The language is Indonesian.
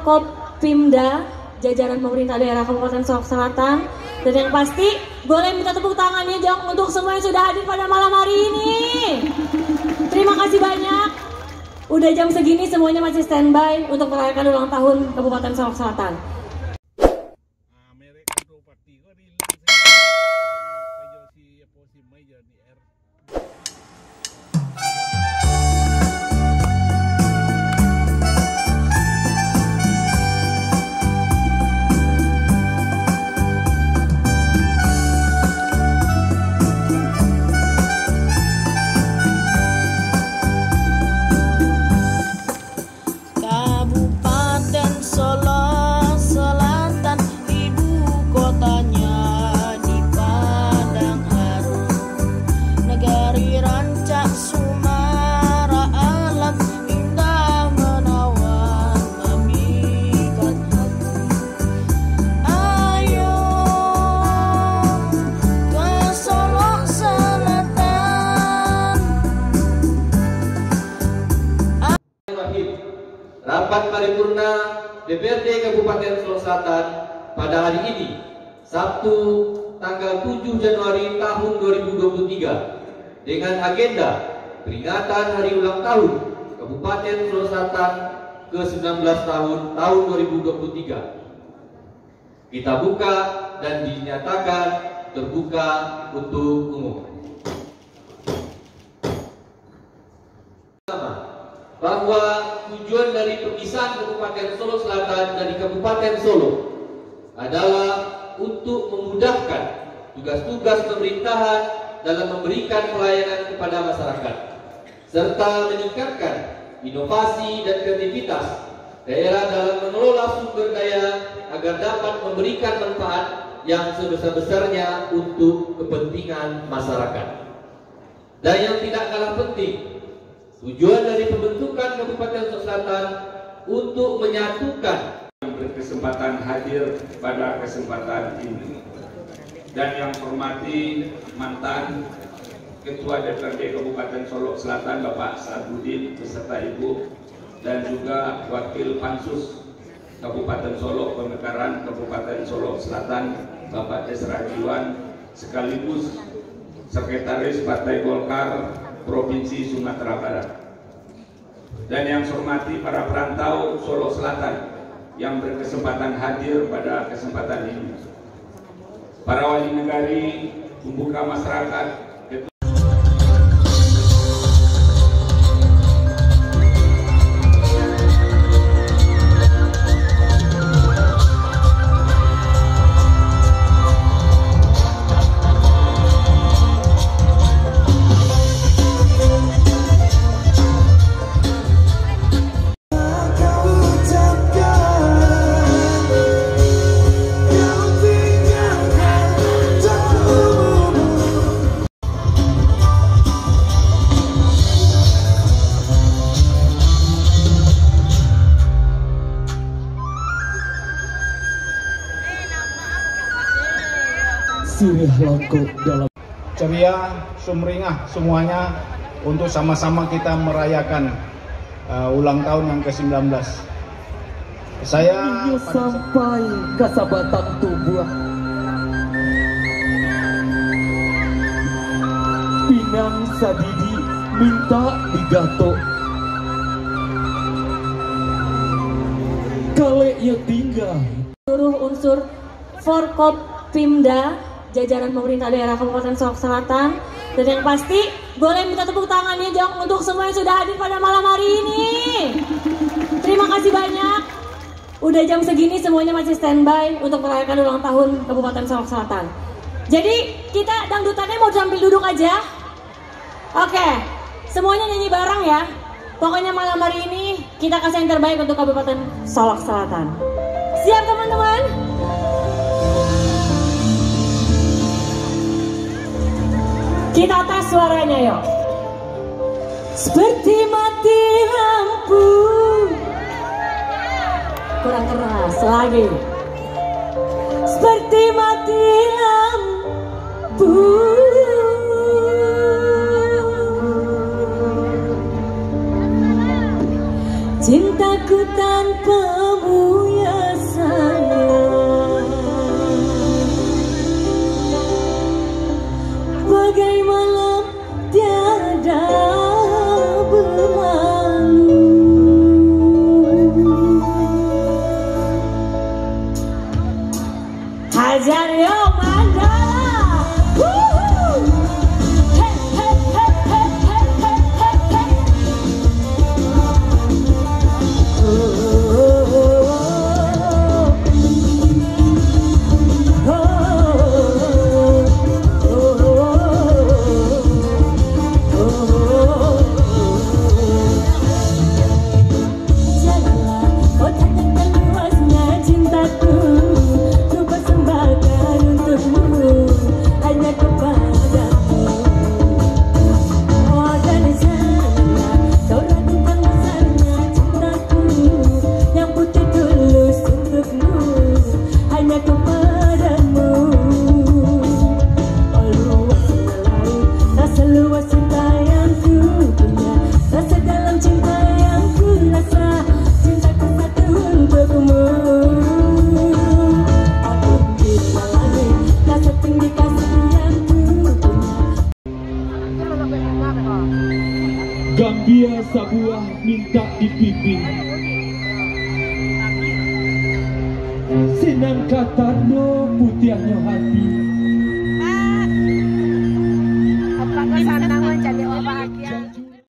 Forkopimda, jajaran pemerintah daerah Kabupaten Solok Selatan. Dan yang pasti boleh minta tepuk tangannya Jong untuk semua yang sudah hadir pada malam hari ini. Terima kasih banyak. Udah jam segini semuanya masih standby untuk merayakan ulang tahun Kabupaten Solok Selatan. Rapat paripurna DPRD Kabupaten Solok Selatan pada hari ini, Sabtu tanggal 7 Januari tahun 2023 dengan agenda peringatan hari ulang tahun Kabupaten Solok Selatan ke-19 tahun 2023. Kita buka dan dinyatakan terbuka untuk umum. Bahwa tujuan dari pemisahan Kabupaten Solok Selatan dari Kabupaten Solok adalah untuk memudahkan tugas-tugas pemerintahan dalam memberikan pelayanan kepada masyarakat serta meningkatkan inovasi dan kreativitas daerah dalam mengelola sumber daya agar dapat memberikan manfaat yang sebesar-besarnya untuk kepentingan masyarakat. Dan yang tidak kalah penting, tujuan dari pembentukan Kabupaten Solok Selatan untuk menyatukan berkesempatan hadir pada kesempatan ini. Dan yang hormati mantan Ketua DPRD Kabupaten Solok Selatan Bapak Sa'adudin beserta Ibu, dan juga Wakil Pansus Kabupaten Solok Pemekaran Kabupaten Solok Selatan Bapak Esra Jiwan, sekaligus Sekretaris Partai Golkar Provinsi Sumatera Barat. Dan yang saya hormati para perantau Solok Selatan yang berkesempatan hadir pada kesempatan ini, para wali negari, pembuka masyarakat, dalam ceria, sumringah semuanya untuk sama-sama kita merayakan ulang tahun yang ke-19. Saya sampai kasabatang tubuh Pinang Sadidi minta digato kale ya tinggal seluruh unsur Forkopimda, jajaran pemerintah daerah Kabupaten Solok Selatan. Dan yang pasti boleh minta tepuk tangannya Jong untuk semua yang sudah hadir pada malam hari ini. Terima kasih banyak. Udah jam segini semuanya masih standby untuk merayakan ulang tahun Kabupaten Solok Selatan. Jadi kita dangdutannya mau sambil duduk aja. Oke, semuanya nyanyi bareng ya. Pokoknya malam hari ini kita kasih yang terbaik untuk Kabupaten Solok Selatan. Siap teman-teman? Kita tes suaranya yuk. Seperti mati lampu. Kurang keras lagi. Seperti mati lampu. Cintaku tanpamu. sabuah minta dipipi. Senang kata do putiahnya hati.